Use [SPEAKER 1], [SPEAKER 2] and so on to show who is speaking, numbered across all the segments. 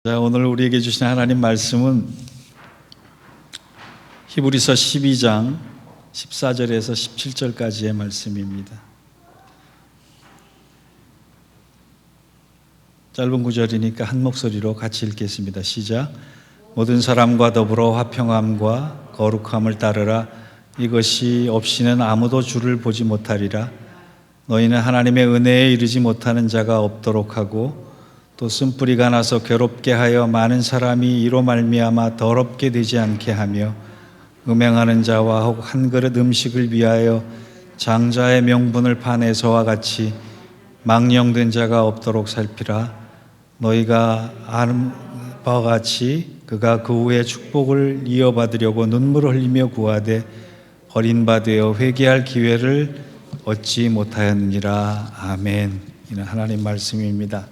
[SPEAKER 1] 자, 오늘 우리에게 주신 하나님 말씀은 히브리서 12장 14절에서 17절까지의 말씀입니다. 짧은 구절이니까 한 목소리로 같이 읽겠습니다. 시작. 모든 사람과 더불어 화평함과 거룩함을 따르라. 이것이 없이는 아무도 주를 보지 못하리라. 너희는 하나님의 은혜에 이르지 못하는 자가 없도록 하고 또 쓴뿌리가 나서 괴롭게 하여 많은 사람이 이로 말미암아 더럽게 되지 않게 하며 음행하는 자와 혹 한 그릇 음식을 위하여 장자의 명분을 파내서와 같이 망령된 자가 없도록 살피라. 너희가 아는 바와 같이 그가 그 후에 축복을 이어받으려고 눈물을 흘리며 구하되 버린 바 되어 회개할 기회를 얻지 못하였느니라. 아멘. 이는 하나님 말씀입니다.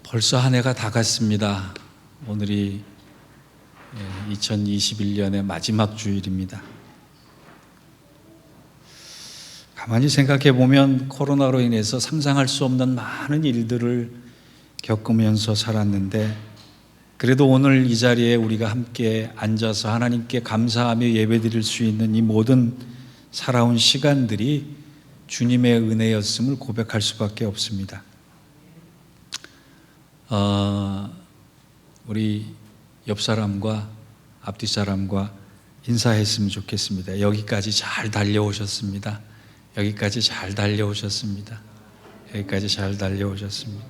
[SPEAKER 1] 벌써 한 해가 다 갔습니다. 오늘이 2021년의 마지막 주일입니다. 가만히 생각해 보면 코로나로 인해서 상상할 수 없는 많은 일들을 겪으면서 살았는데 그래도 오늘 이 자리에 우리가 함께 앉아서 하나님께 감사하며 예배드릴 수 있는 이 모든 살아온 시간들이 주님의 은혜였음을 고백할 수밖에 없습니다. 우리 옆 사람과 앞뒤 사람과 인사했으면 좋겠습니다. 여기까지 잘 달려오셨습니다. 여기까지 잘 달려오셨습니다. 여기까지 잘 달려오셨습니다.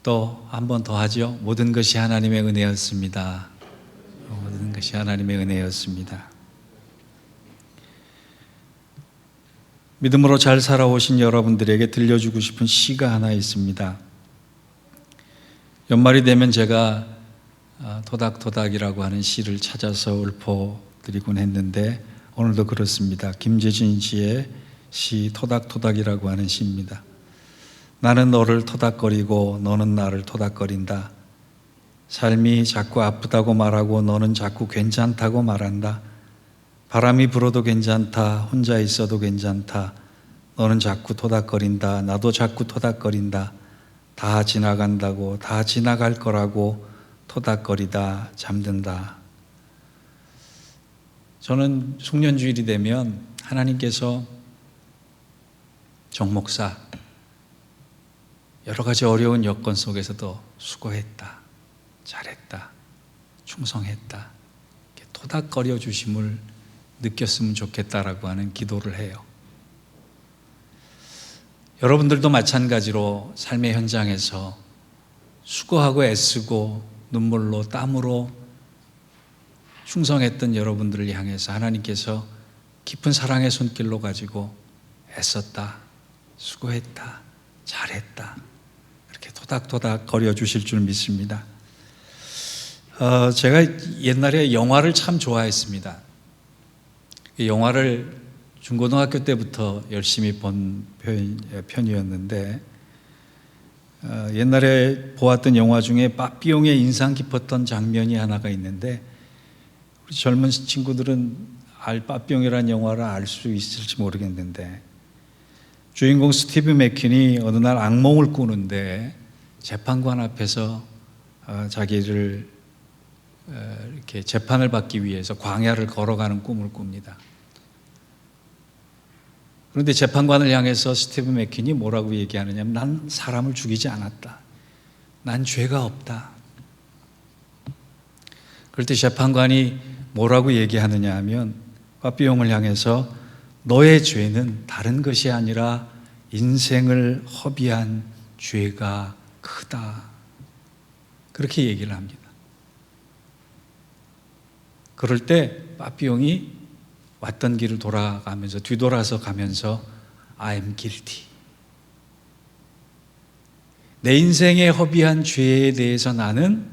[SPEAKER 1] 또 한 번 더 하죠. 모든 것이 하나님의 은혜였습니다. 모든 것이 하나님의 은혜였습니다. 믿음으로 잘 살아오신 여러분들에게 들려주고 싶은 시가 하나 있습니다. 연말이 되면 제가 토닥토닥이라고 하는 시를 찾아서 읊어드리곤 했는데 오늘도 그렇습니다. 김재진 씨의 시 토닥토닥이라고 하는 시입니다. 나는 너를 토닥거리고 너는 나를 토닥거린다. 삶이 자꾸 아프다고 말하고 너는 자꾸 괜찮다고 말한다. 바람이 불어도 괜찮다. 혼자 있어도 괜찮다. 너는 자꾸 토닥거린다. 나도 자꾸 토닥거린다. 다 지나간다고, 다 지나갈 거라고 토닥거리다 잠든다. 저는 송년주일이 되면 하나님께서 정 목사 여러 가지 어려운 여건 속에서도 수고했다, 잘했다, 충성했다 이렇게 토닥거려 주심을 느꼈으면 좋겠다라고 하는 기도를 해요. 여러분들도 마찬가지로 삶의 현장에서 수고하고 애쓰고 눈물로 땀으로 충성했던 여러분들을 향해서 하나님께서 깊은 사랑의 손길로 가지고 애썼다, 수고했다, 잘했다 이렇게 토닥토닥 거려 주실 줄 믿습니다. 제가 옛날에 영화를 참 좋아했습니다. 영화를 중고등학교 때부터 열심히 본 편이었는데 옛날에 보았던 영화 중에 빠삐용의 인상 깊었던 장면이 하나가 있는데 우리 젊은 친구들은 빠삐용이라는 영화를 알 수 있을지 모르겠는데 주인공 스티브 맥퀸이 어느 날 악몽을 꾸는데 재판관 앞에서 자기를 이렇게 재판을 받기 위해서 광야를 걸어가는 꿈을 꿉니다. 그런데 재판관을 향해서 스티브 맥퀸이 뭐라고 얘기하느냐면 난 사람을 죽이지 않았다. 난 죄가 없다. 그럴 때 재판관이 뭐라고 얘기하느냐 하면 빠삐용을 향해서 너의 죄는 다른 것이 아니라 인생을 허비한 죄가 크다. 그렇게 얘기를 합니다. 그럴 때 빠삐용이 왔던 길을 돌아가면서 뒤돌아서 가면서 I'm guilty. 내 인생에 허비한 죄에 대해서 나는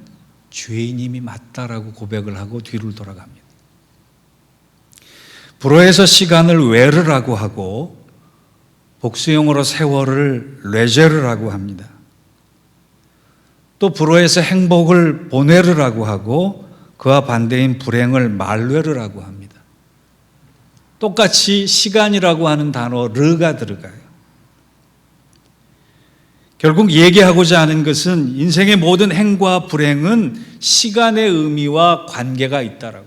[SPEAKER 1] 죄인임이 맞다라고 고백을 하고 뒤를 돌아갑니다. 불어에서 시간을 외르라고 하고 복수형으로 세월을 레제르라고 합니다. 또 불어에서 행복을 보내르라고 하고 그와 반대인 불행을 말레르라고 합니다. 똑같이 시간이라고 하는 단어 르가 들어가요. 결국 얘기하고자 하는 것은 인생의 모든 행과 불행은 시간의 의미와 관계가 있다라고.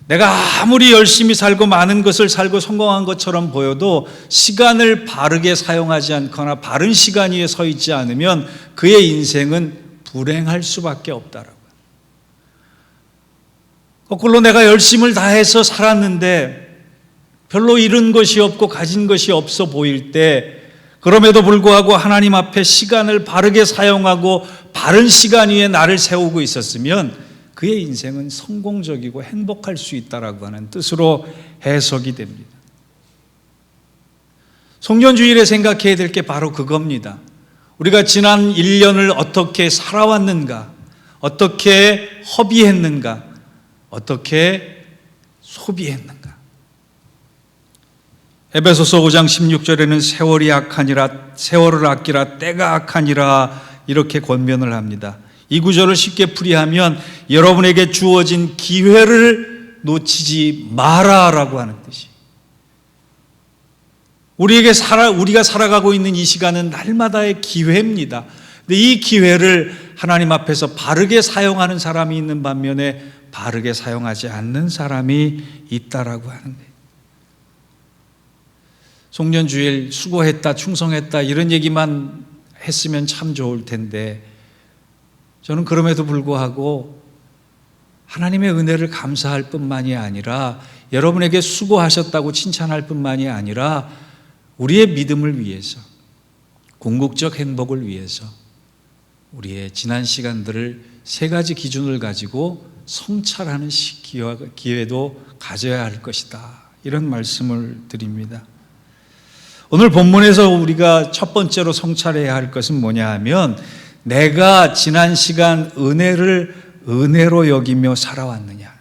[SPEAKER 1] 내가 아무리 열심히 살고 많은 것을 살고 성공한 것처럼 보여도 시간을 바르게 사용하지 않거나 바른 시간 위에 서 있지 않으면 그의 인생은 불행할 수밖에 없다라고. 거꾸로 내가 열심을 다해서 살았는데 별로 잃은 것이 없고 가진 것이 없어 보일 때, 그럼에도 불구하고 하나님 앞에 시간을 바르게 사용하고 바른 시간 위에 나를 세우고 있었으면 그의 인생은 성공적이고 행복할 수 있다라고 하는 뜻으로 해석이 됩니다. 송년주일에 생각해야 될 게 바로 그겁니다. 우리가 지난 1년을 어떻게 살아왔는가, 어떻게 허비했는가, 어떻게 소비했는가. 에베소서 5장 16절에는 세월이 악하니라, 세월을 아끼라, 때가 악하니라 이렇게 권면을 합니다. 이 구절을 쉽게 풀이하면 여러분에게 주어진 기회를 놓치지 마라라고 하는 뜻이. 우리가 살아가고 있는 이 시간은 날마다의 기회입니다. 근데 이 기회를 하나님 앞에서 바르게 사용하는 사람이 있는 반면에 바르게 사용하지 않는 사람이 있다라고 하는 거예요. 송년주일 수고했다, 충성했다 이런 얘기만 했으면 참 좋을 텐데, 저는 그럼에도 불구하고 하나님의 은혜를 감사할 뿐만이 아니라 여러분에게 수고하셨다고 칭찬할 뿐만이 아니라 우리의 믿음을 위해서, 궁극적 행복을 위해서 우리의 지난 시간들을 세 가지 기준을 가지고 성찰하는 기회도 가져야 할 것이다, 이런 말씀을 드립니다. 오늘 본문에서 우리가 첫 번째로 성찰해야 할 것은 뭐냐 하면, 내가 지난 시간 은혜를 은혜로 여기며 살아왔느냐.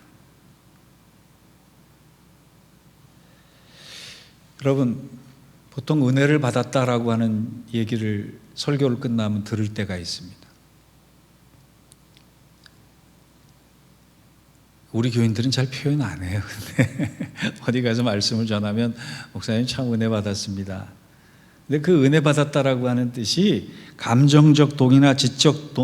[SPEAKER 1] 여러분, 보통 은혜를 받았다라고 하는 얘기를 설교를 끝나면 들을 때가 있습니다. 우리 교인들은 잘 표현 안 해요. 근데 어디 가서 말씀을 전하면 목사님 참 은혜 받았습니다. 근데 그 은혜 받았다라고 하는 뜻이 감정적 동의나 지적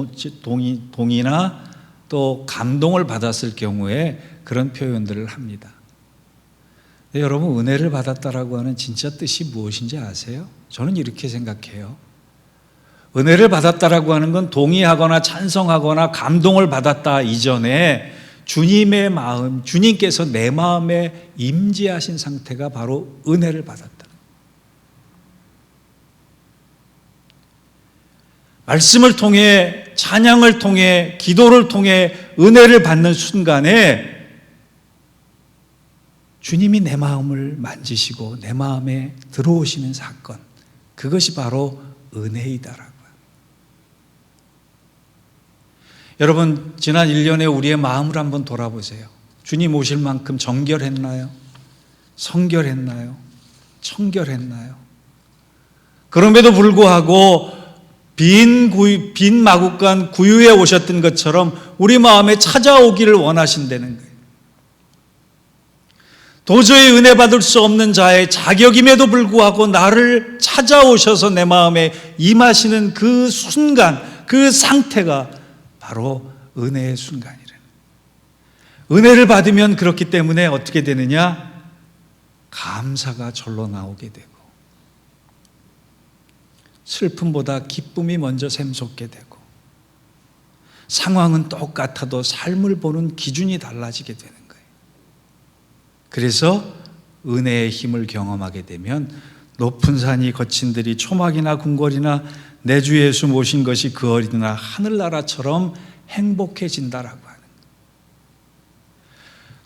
[SPEAKER 1] 동의나 또 감동을 받았을 경우에 그런 표현들을 합니다. 근데 여러분, 은혜를 받았다라고 하는 진짜 뜻이 무엇인지 아세요? 저는 이렇게 생각해요. 은혜를 받았다라고 하는 건 동의하거나 찬성하거나 감동을 받았다 이전에 주님의 마음, 주님께서 내 마음에 임재하신 상태가 바로 은혜를 받았다. 말씀을 통해, 찬양을 통해, 기도를 통해 은혜를 받는 순간에 주님이 내 마음을 만지시고 내 마음에 들어오시는 사건, 그것이 바로 은혜이다라고. 여러분, 지난 1년에 우리의 마음을 한번 돌아보세요. 주님 오실 만큼 정결했나요? 성결했나요? 청결했나요? 그럼에도 불구하고 빈 마국간 구유에 오셨던 것처럼 우리 마음에 찾아오기를 원하신다는 거예요. 도저히 은혜 받을 수 없는 자의 자격임에도 불구하고 나를 찾아오셔서 내 마음에 임하시는 그 순간, 그 상태가 바로 은혜의 순간이래. 은혜를 받으면 그렇기 때문에 어떻게 되느냐? 감사가 절로 나오게 되고, 슬픔보다 기쁨이 먼저 샘솟게 되고, 상황은 똑같아도 삶을 보는 기준이 달라지게 되는 거예요. 그래서 은혜의 힘을 경험하게 되면 높은 산이 거친 들이 초막이나 궁궐이나 내 주 예수 모신 것이 그 어디나 하늘나라처럼 행복해진다라고 하는 거예요.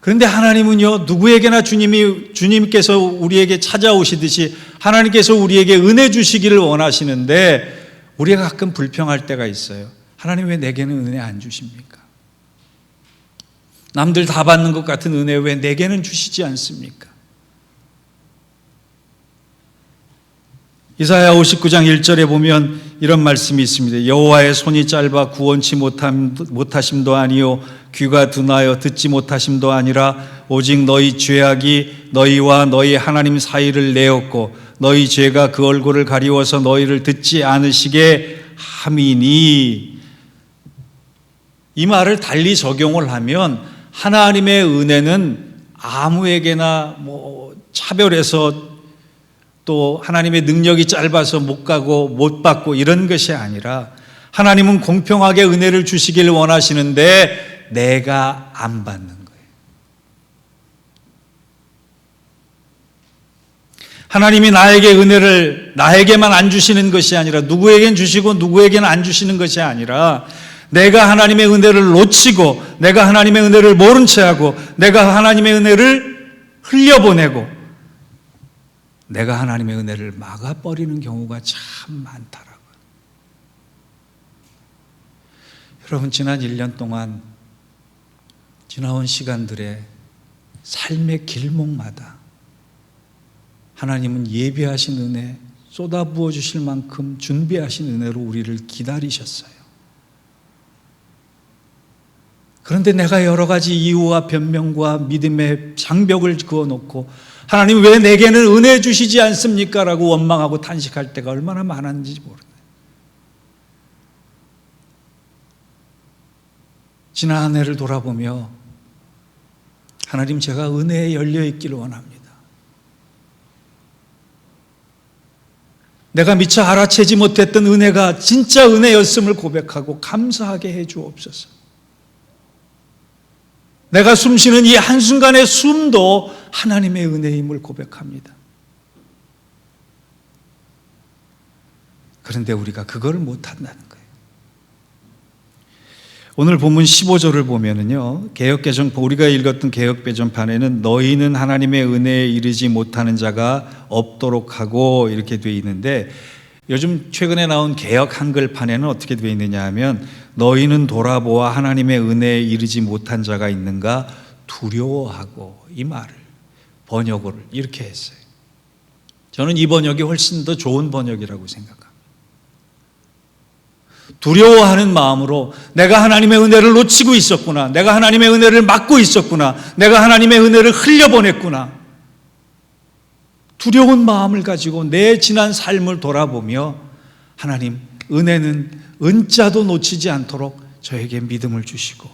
[SPEAKER 1] 그런데 하나님은요, 누구에게나 주님께서 우리에게 찾아오시듯이 하나님께서 우리에게 은혜 주시기를 원하시는데, 우리가 가끔 불평할 때가 있어요. 하나님 왜 내게는 은혜 안 주십니까? 남들 다 받는 것 같은 은혜 왜 내게는 주시지 않습니까? 이사야 59장 1절에 보면 이런 말씀이 있습니다. 여호와의 손이 짧아 구원치 못하심도 아니요 귀가 둔하여 듣지 못하심도 아니라 오직 너희 죄악이 너희와 너희 하나님 사이를 내었고 너희 죄가 그 얼굴을 가리워서 너희를 듣지 않으시게 함이니. 이 말을 달리 적용을 하면 하나님의 은혜는 아무에게나 차별해서 또 하나님의 능력이 짧아서 못 가고 못 받고 이런 것이 아니라 하나님은 공평하게 은혜를 주시길 원하시는데 내가 안 받는 거예요. 하나님이 나에게 은혜를 나에게만 안 주시는 것이 아니라 누구에겐 주시고 누구에게는 안 주시는 것이 아니라 내가 하나님의 은혜를 놓치고 내가 하나님의 은혜를 모른 채하고 내가 하나님의 은혜를 흘려보내고 내가 하나님의 은혜를 막아버리는 경우가 참 많더라고요. 여러분, 지난 1년 동안 지나온 시간들의 삶의 길목마다 하나님은 예비하신 은혜, 쏟아부어 주실 만큼 준비하신 은혜로 우리를 기다리셨어요. 그런데 내가 여러 가지 이유와 변명과 믿음의 장벽을 그어놓고 하나님 왜 내게는 은혜 주시지 않습니까? 라고 원망하고 탄식할 때가 얼마나 많았는지 모르네. 지난 한 해를 돌아보며 하나님, 제가 은혜에 열려 있기를 원합니다. 내가 미처 알아채지 못했던 은혜가 진짜 은혜였음을 고백하고 감사하게 해 주옵소서. 내가 숨쉬는 이 한순간의 숨도 하나님의 은혜임을 고백합니다. 그런데 우리가 그걸 못한다는 거예요. 오늘 본문 15절을 보면은요, 개역개정, 우리가 읽었던 개역개정판에는 너희는 하나님의 은혜에 이르지 못하는 자가 없도록 하고 이렇게 되어 있는데, 요즘 최근에 나온 개역 한글판에는 어떻게 되어 있느냐 하면 너희는 돌아보아 하나님의 은혜에 이르지 못한 자가 있는가 두려워하고, 이 말을 번역을 이렇게 했어요. 저는 이 번역이 훨씬 더 좋은 번역이라고 생각합니다. 두려워하는 마음으로 내가 하나님의 은혜를 놓치고 있었구나, 내가 하나님의 은혜를 막고 있었구나, 내가 하나님의 은혜를 흘려보냈구나, 두려운 마음을 가지고 내 지난 삶을 돌아보며 하나님, 은혜는 은자도 놓치지 않도록 저에게 믿음을 주시고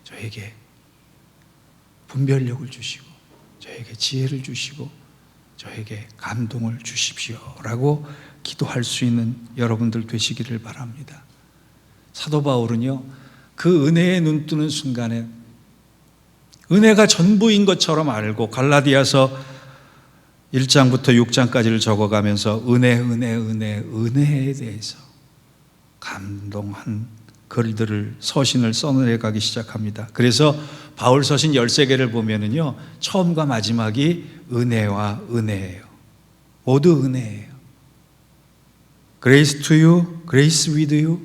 [SPEAKER 1] 저에게 분별력을 주시고 저에게 지혜를 주시고 저에게 감동을 주십시오 라고 기도할 수 있는 여러분들 되시기를 바랍니다. 사도 바울은요, 그 은혜에 눈 뜨는 순간에 은혜가 전부인 것처럼 알고 갈라디아서 1장부터 6장까지를 적어가면서 은혜에 대해서 감동한 글들을, 서신을 써내가기 시작합니다. 그래서 바울 서신 13개를 보면은요, 처음과 마지막이 은혜와 은혜예요. 모두 은혜예요. Grace to you, grace with you.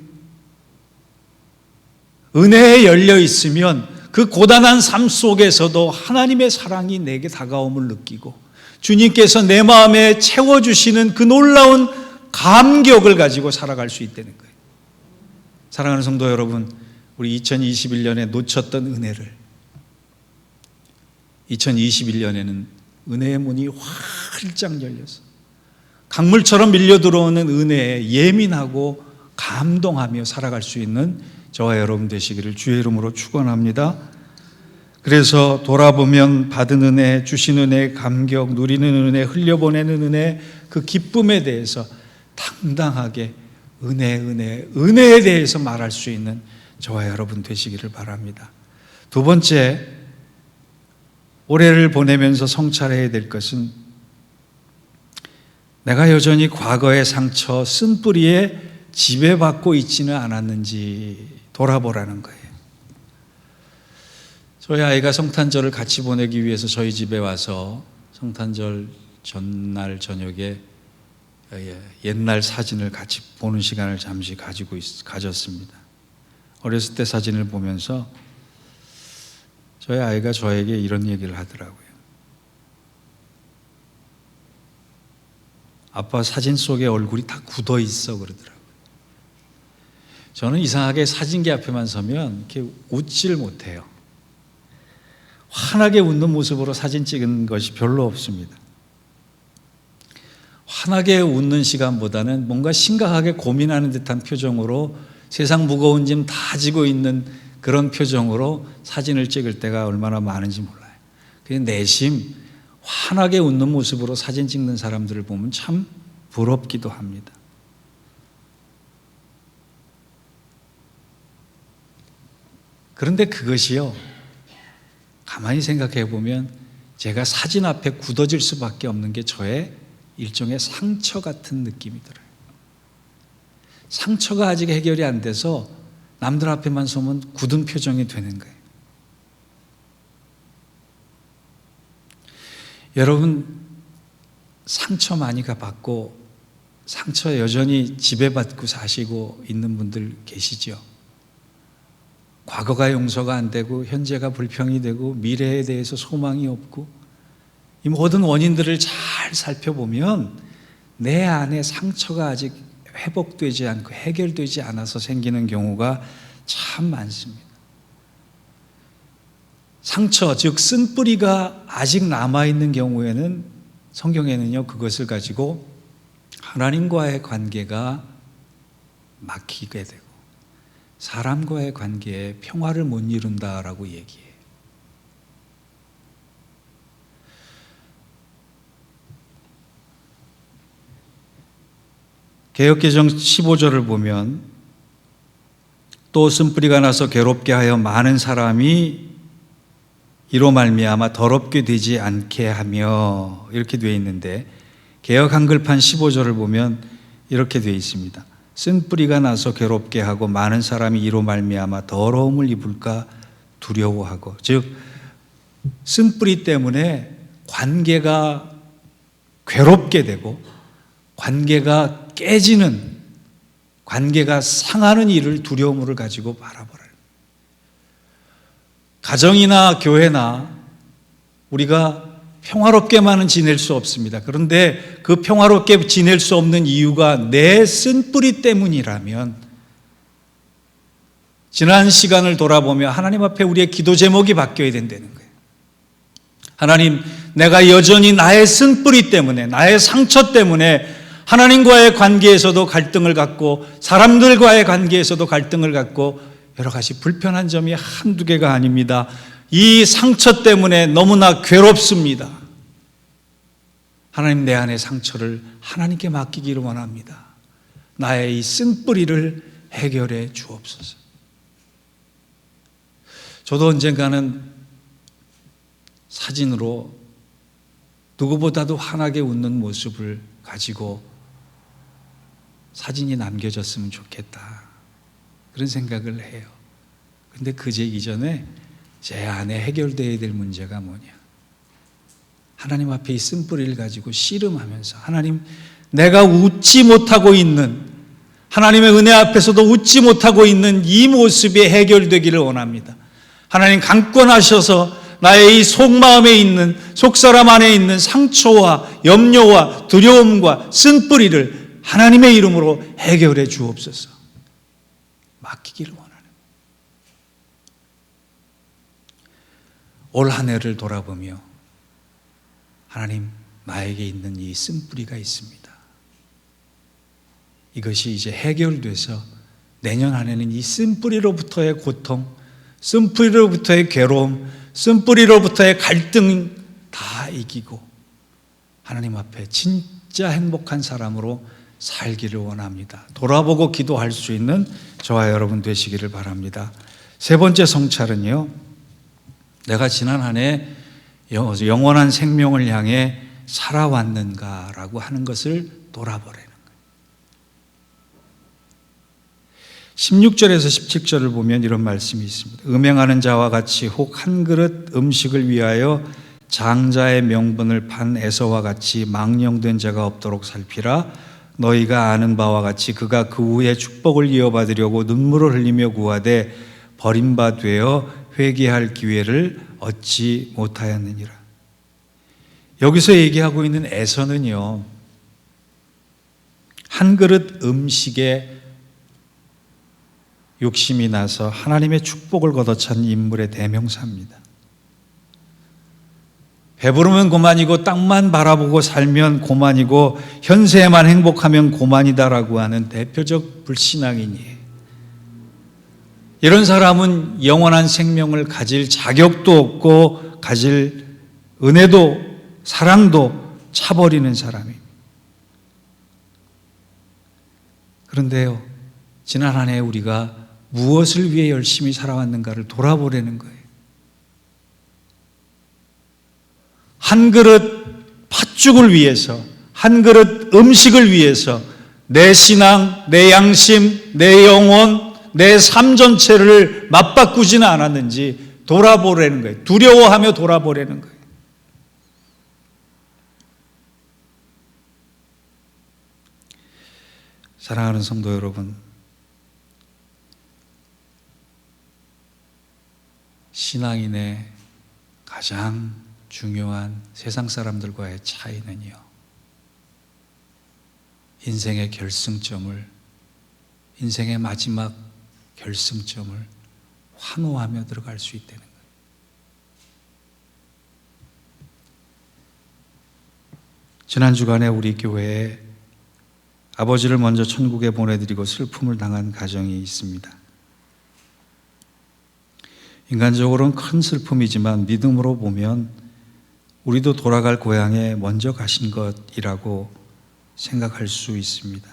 [SPEAKER 1] 은혜에 열려 있으면 그 고단한 삶 속에서도 하나님의 사랑이 내게 다가옴을 느끼고 주님께서 내 마음에 채워주시는 그 놀라운 감격을 가지고 살아갈 수 있다는 거예요. 사랑하는 성도 여러분, 우리 2021년에 놓쳤던 은혜를 2021년에는 은혜의 문이 활짝 열려서 강물처럼 밀려 들어오는 은혜에 예민하고 감동하며 살아갈 수 있는 저와 여러분 되시기를 주의 이름으로 축원합니다. 그래서 돌아보면 받은 은혜, 주신 은혜, 감격, 누리는 은혜, 흘려보내는 은혜, 그 기쁨에 대해서 당당하게 은혜에 대해서 말할 수 있는 저와 여러분 되시기를 바랍니다. 두 번째, 올해를 보내면서 성찰해야 될 것은 내가 여전히 과거의 상처, 쓴뿌리에 지배받고 있지는 않았는지 돌아보라는 거예요. 저희 아이가 성탄절을 같이 보내기 위해서 저희 집에 와서 성탄절 전날 저녁에 옛날 사진을 같이 보는 시간을 잠시 가졌습니다. 어렸을 때 사진을 보면서 저희 아이가 저에게 이런 얘기를 하더라고요. 아빠 사진 속에 얼굴이 다 굳어 있어 그러더라고요. 저는 이상하게 사진기 앞에만 서면 이렇게 웃질 못해요. 환하게 웃는 모습으로 사진 찍은 것이 별로 없습니다. 환하게 웃는 시간보다는 뭔가 심각하게 고민하는 듯한 표정으로 세상 무거운 짐 다 지고 있는 그런 표정으로 사진을 찍을 때가 얼마나 많은지 몰라요. 그냥 내심 환하게 웃는 모습으로 사진 찍는 사람들을 보면 참 부럽기도 합니다. 그런데 그것이요, 가만히 생각해 보면 제가 사진 앞에 굳어질 수밖에 없는 게 저의 일종의 상처 같은 느낌이 들어요. 상처가 아직 해결이 안 돼서 남들 앞에만 서면 굳은 표정이 되는 거예요. 여러분, 상처 많이 받고 상처 여전히 지배받고 사시고 있는 분들 계시죠? 과거가 용서가 안 되고 현재가 불평이 되고 미래에 대해서 소망이 없고, 이 모든 원인들을 잘 살펴보면 내 안에 상처가 아직 회복되지 않고 해결되지 않아서 생기는 경우가 참 많습니다. 상처, 즉 쓴뿌리가 아직 남아있는 경우에는 성경에는요, 그것을 가지고 하나님과의 관계가 막히게 되고 사람과의 관계에 평화를 못 이룬다라고 얘기해요. 개역개정 15절을 보면 또 쓴뿌리가 나서 괴롭게 하여 많은 사람이 이로 말미암아 더럽게 되지 않게 하며, 이렇게 되어 있는데 개역 한글판 15절을 보면 이렇게 되어 있습니다. 쓴뿌리가 나서 괴롭게 하고 많은 사람이 이로 말미암아 더러움을 입을까 두려워하고, 즉 쓴뿌리 때문에 관계가 괴롭게 되고 관계가 깨지는, 관계가 상하는 일을 두려움을 가지고 바라보라. 가정이나 교회나 우리가 평화롭게만은 지낼 수 없습니다. 그런데 그 평화롭게 지낼 수 없는 이유가 내 쓴뿌리 때문이라면 지난 시간을 돌아보며 하나님 앞에 우리의 기도 제목이 바뀌어야 된다는 거예요. 하나님, 내가 여전히 나의 쓴뿌리 때문에, 나의 상처 때문에 하나님과의 관계에서도 갈등을 갖고 사람들과의 관계에서도 갈등을 갖고 여러 가지 불편한 점이 한두 개가 아닙니다. 이 상처 때문에 너무나 괴롭습니다. 하나님, 내 안의 상처를 하나님께 맡기기를 원합니다. 나의 이 쓴뿌리를 해결해 주옵소서. 저도 언젠가는 사진으로 누구보다도 환하게 웃는 모습을 가지고 사진이 남겨졌으면 좋겠다, 그런 생각을 해요. 그런데 그제 이전에 제 안에 해결되어야 될 문제가 뭐냐, 하나님 앞에 이 쓴뿌리를 가지고 씨름하면서 하나님, 내가 웃지 못하고 있는, 하나님의 은혜 앞에서도 웃지 못하고 있는 이 모습이 해결되기를 원합니다. 하나님, 강권하셔서 나의 이 속마음에 있는, 속사람 안에 있는 상처와 염려와 두려움과 쓴뿌리를 하나님의 이름으로 해결해 주옵소서. 맡기기를 원하는, 올 한 해를 돌아보며 하나님, 나에게 있는 이 쓴뿌리가 있습니다. 이것이 이제 해결돼서 내년 한 해는 이 쓴뿌리로부터의 고통, 쓴뿌리로부터의 괴로움, 쓴뿌리로부터의 갈등 다 이기고 하나님 앞에 진짜 행복한 사람으로 살기를 원합니다. 돌아보고 기도할 수 있는 저와 여러분 되시기를 바랍니다. 세 번째 성찰은요, 내가 지난 한 해 영원한 생명을 향해 살아왔는가라고 하는 것을 돌아보라는 거예요. 16절에서 17절을 보면 이런 말씀이 있습니다. 음행하는 자와 같이 혹 한 그릇 음식을 위하여 장자의 명분을 판 에서와 같이 망령된 자가 없도록 살피라. 너희가 아는 바와 같이 그가 그 후에 축복을 이어받으려고 눈물을 흘리며 구하되 버림바 되어 회개할 기회를 얻지 못하였느니라. 여기서 얘기하고 있는 에서는요, 한 그릇 음식에 욕심이 나서 하나님의 축복을 걷어찬 인물의 대명사입니다. 배부르면 고만이고 땅만 바라보고 살면 고만이고 현세에만 행복하면 고만이다라고 하는 대표적 불신앙인이에요. 이런 사람은 영원한 생명을 가질 자격도 없고 가질 은혜도 사랑도 차버리는 사람입니다. 그런데요, 지난 한 해 우리가 무엇을 위해 열심히 살아왔는가를 돌아보려는 거예요. 한 그릇 팥죽을 위해서, 한 그릇 음식을 위해서 내 신앙, 내 양심, 내 영혼, 내 삶 전체를 맞바꾸지는 않았는지 돌아보려는 거예요. 두려워하며 돌아보려는 거예요. 사랑하는 성도 여러분, 신앙인의 가장 중요한 세상 사람들과의 차이는요, 인생의 결승점을, 인생의 마지막 결승점을 환호하며 들어갈 수 있다는 거예요. 지난 주간에 우리 교회에 아버지를 먼저 천국에 보내드리고 슬픔을 당한 가정이 있습니다. 인간적으로는 큰 슬픔이지만 믿음으로 보면 우리도 돌아갈 고향에 먼저 가신 것이라고 생각할 수 있습니다.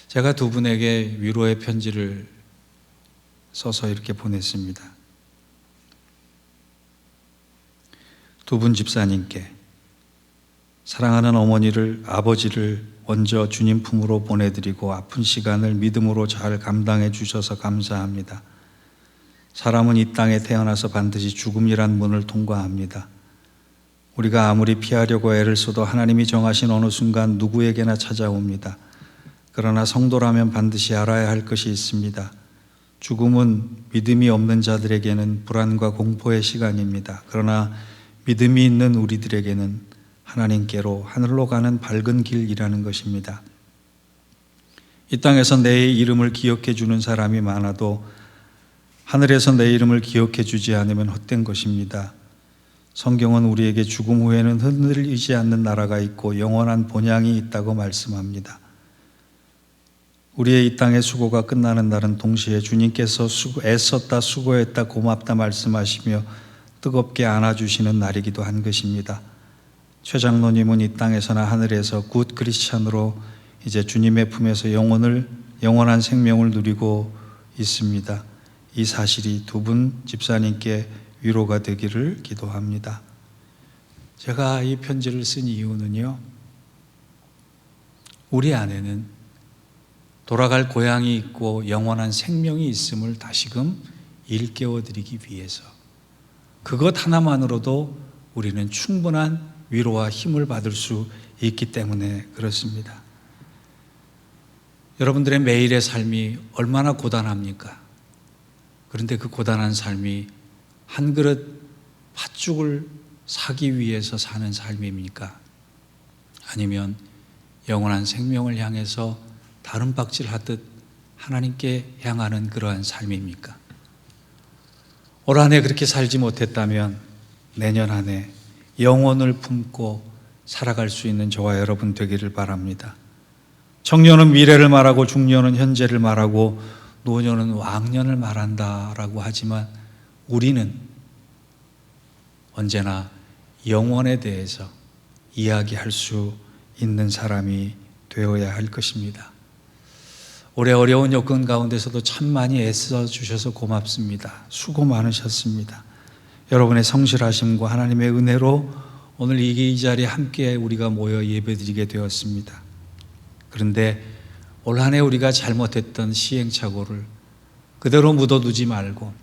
[SPEAKER 1] 제가 두 분에게 위로의 편지를 써서 이렇게 보냈습니다. 두 분 집사님께 사랑하는 어머니를, 아버지를 먼저 주님 품으로 보내드리고 아픈 시간을 믿음으로 잘 감당해 주셔서 감사합니다. 사람은 이 땅에 태어나서 반드시 죽음이란 문을 통과합니다. 우리가 아무리 피하려고 애를 써도 하나님이 정하신 어느 순간 누구에게나 찾아옵니다. 그러나 성도라면 반드시 알아야 할 것이 있습니다. 죽음은 믿음이 없는 자들에게는 불안과 공포의 시간입니다. 그러나 믿음이 있는 우리들에게는 하나님께로, 하늘로 가는 밝은 길이라는 것입니다. 이 땅에서 내 이름을 기억해 주는 사람이 많아도 하늘에서 내 이름을 기억해 주지 않으면 헛된 것입니다. 성경은 우리에게 죽음 후에는 흔들리지 않는 나라가 있고 영원한 본향이 있다고 말씀합니다. 우리의 이 땅의 수고가 끝나는 날은 동시에 주님께서 애썼다, 수고했다, 고맙다 말씀하시며 뜨겁게 안아주시는 날이기도 한 것입니다. 최 장로님은 이 땅에서나 하늘에서 굿 크리스찬으로 이제 주님의 품에서 영원한 생명을 누리고 있습니다. 이 사실이 두 분 집사님께 위로가 되기를 기도합니다. 제가 이 편지를 쓴 이유는요, 우리 안에는 돌아갈 고향이 있고 영원한 생명이 있음을 다시금 일깨워 드리기 위해서, 그것 하나만으로도 우리는 충분한 위로와 힘을 받을 수 있기 때문에 그렇습니다. 여러분들의 매일의 삶이 얼마나 고단합니까? 그런데 그 고단한 삶이 한 그릇 팥죽을 사기 위해서 사는 삶입니까? 아니면 영원한 생명을 향해서 다름박질 하듯 하나님께 향하는 그러한 삶입니까? 올 한 해 그렇게 살지 못했다면 내년 한 해 영혼을 품고 살아갈 수 있는 저와 여러분 되기를 바랍니다. 청년은 미래를 말하고 중년은 현재를 말하고 노년은 왕년을 말한다라고 하지만 우리는 언제나 영원에 대해서 이야기할 수 있는 사람이 되어야 할 것입니다. 올해 어려운 여건 가운데서도 참 많이 애써 주셔서 고맙습니다. 수고 많으셨습니다. 여러분의 성실하심과 하나님의 은혜로 오늘 이 자리에 함께 우리가 모여 예배드리게 되었습니다. 그런데 올 한 해 우리가 잘못했던 시행착오를 그대로 묻어두지 말고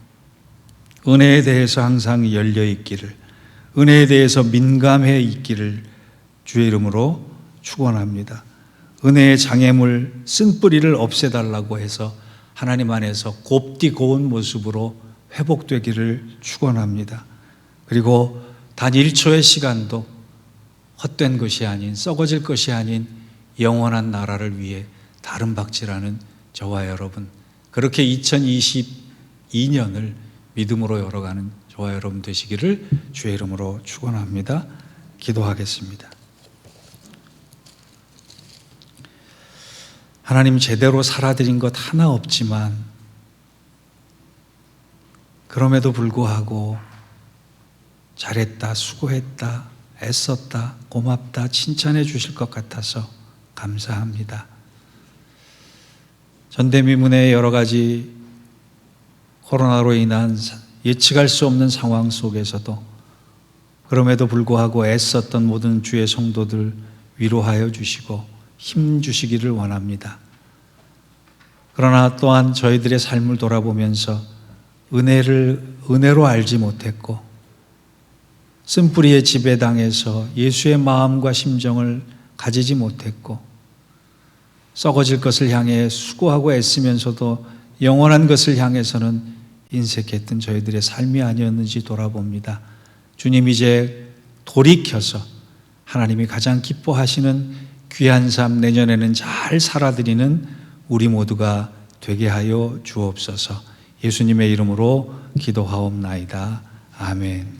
[SPEAKER 1] 은혜에 대해서 항상 열려 있기를, 은혜에 대해서 민감해 있기를 주의 이름으로 축원합니다. 은혜의 장애물, 쓴뿌리를 없애달라고 해서 하나님 안에서 곱디 고운 모습으로 회복되기를 축원합니다. 그리고 단 1초의 시간도 헛된 것이 아닌, 썩어질 것이 아닌 영원한 나라를 위해 다름박질하는 저와 여러분, 그렇게 2022년을 믿음으로 열어가는 저와 여러분 되시기를 주의 이름으로 축원합니다. 기도하겠습니다. 하나님, 제대로 살아드린 것 하나 없지만 그럼에도 불구하고 잘했다, 수고했다, 애썼다, 고맙다 칭찬해 주실 것 같아서 감사합니다. 전대미문의 여러 가지 코로나로 인한 예측할 수 없는 상황 속에서도 그럼에도 불구하고 애썼던 모든 주의 성도들 위로하여 주시고 힘 주시기를 원합니다. 그러나 또한 저희들의 삶을 돌아보면서 은혜로 알지 못했고 쓴뿌리에 지배당해서 예수의 마음과 심정을 가지지 못했고 썩어질 것을 향해 수고하고 애쓰면서도 영원한 것을 향해서는 인색했던 저희들의 삶이 아니었는지 돌아봅니다. 주님, 이제 돌이켜서 하나님이 가장 기뻐하시는 귀한 삶 내년에는 잘 살아드리는 우리 모두가 되게 하여 주옵소서. 예수님의 이름으로 기도하옵나이다. 아멘.